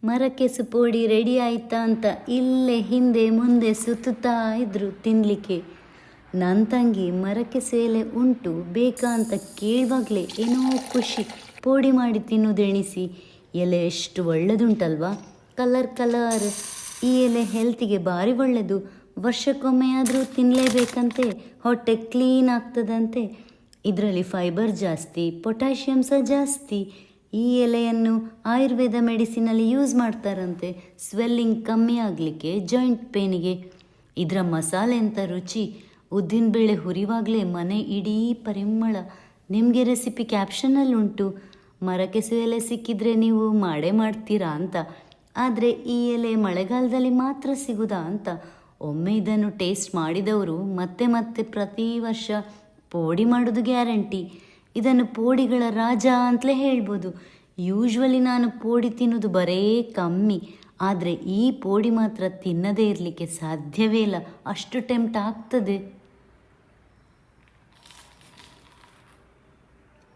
ಮರಕೆಸು ಪೋಡಿ ರೆಡಿ ಆಯ್ತಾ ಅಂತ ಇಲ್ಲೇ ಹಿಂದೆ ಮುಂದೆ ಸುತ್ತುತ್ತಾ ಇದ್ರು ತಿನ್ನಲಿಕ್ಕೆ. ನನ್ನ ತಂಗಿ ಮರಕೆಸು ಎಲೆ ಉಂಟು ಬೇಕಾ ಅಂತ ಕೇಳುವಾಗಲೇ ಏನೋ ಖುಷಿ. ಪೋಡಿ ಮಾಡಿ ತಿನ್ನೋದೆಣಿಸಿ. ಎಲೆ ಎಷ್ಟು ಒಳ್ಳೆದುಂಟಲ್ವಾ, ಕಲರ್ ಕಲರ್. ಈ ಎಲೆ ಹೆಲ್ತಿಗೆ ಭಾರಿ ಒಳ್ಳೆಯದು. ವರ್ಷಕ್ಕೊಮ್ಮೆ ಆದರೂ ತಿನ್ನಲೇಬೇಕಂತೆ, ಹೊಟ್ಟೆ ಕ್ಲೀನ್ ಆಗ್ತದಂತೆ. ಇದರಲ್ಲಿ ಫೈಬರ್ ಜಾಸ್ತಿ, ಪೊಟ್ಯಾಷಿಯಮ್ ಸಹ ಜಾಸ್ತಿ. ಈ ಎಲೆಯನ್ನು ಆಯುರ್ವೇದ ಮೆಡಿಸಿನಲ್ಲಿ ಯೂಸ್ ಮಾಡ್ತಾರಂತೆ, ಸ್ವೆಲ್ಲಿಂಗ್ ಕಮ್ಮಿ ಆಗಲಿಕ್ಕೆ, ಜಾಯಿಂಟ್ ಪೇನಿಗೆ. ಇದರ ಮಸಾಲೆ ಅಂತ ರುಚಿ. ಉದ್ದಿನಬೇಳೆ ಹುರಿವಾಗಲೇ ಮನೆ ಇಡೀ ಪರಿಮಳ. ನಿಮಗೆ ರೆಸಿಪಿ ಕ್ಯಾಪ್ಷನಲ್ಲುಂಟು. ಮರಕೆಸು ಎಲೆ ಸಿಕ್ಕಿದ್ರೆ ನೀವು ಮಾಡೇ ಮಾಡ್ತೀರಾ ಅಂತ. ಆದರೆ ಈ ಎಲೆ ಮಳೆಗಾಲದಲ್ಲಿ ಮಾತ್ರ ಸಿಗುದಾ ಅಂತ. ಒಮ್ಮೆ ಇದನ್ನು ಟೇಸ್ಟ್ ಮಾಡಿದವರು ಮತ್ತೆ ಮತ್ತೆ ಪ್ರತಿ ವರ್ಷ ಪೋಡಿ ಮಾಡೋದು ಗ್ಯಾರಂಟಿ. ಇದನ್ನು ಪೋಡಿಗಳ ರಾಜ ಅಂತಲೇ ಹೇಳ್ಬೋದು. ಯೂಶ್ವಲಿ ನಾನು ಪೋಡಿ ತಿನ್ನೋದು ಬರೇ ಕಮ್ಮಿ, ಆದರೆ ಈ ಪೋಡಿ ಮಾತ್ರ ತಿನ್ನದೇ ಇರಲಿಕ್ಕೆ ಸಾಧ್ಯವೇ ಇಲ್ಲ, ಅಷ್ಟು ಟೆಂಪ್ಟ್ ಆಗ್ತದೆ.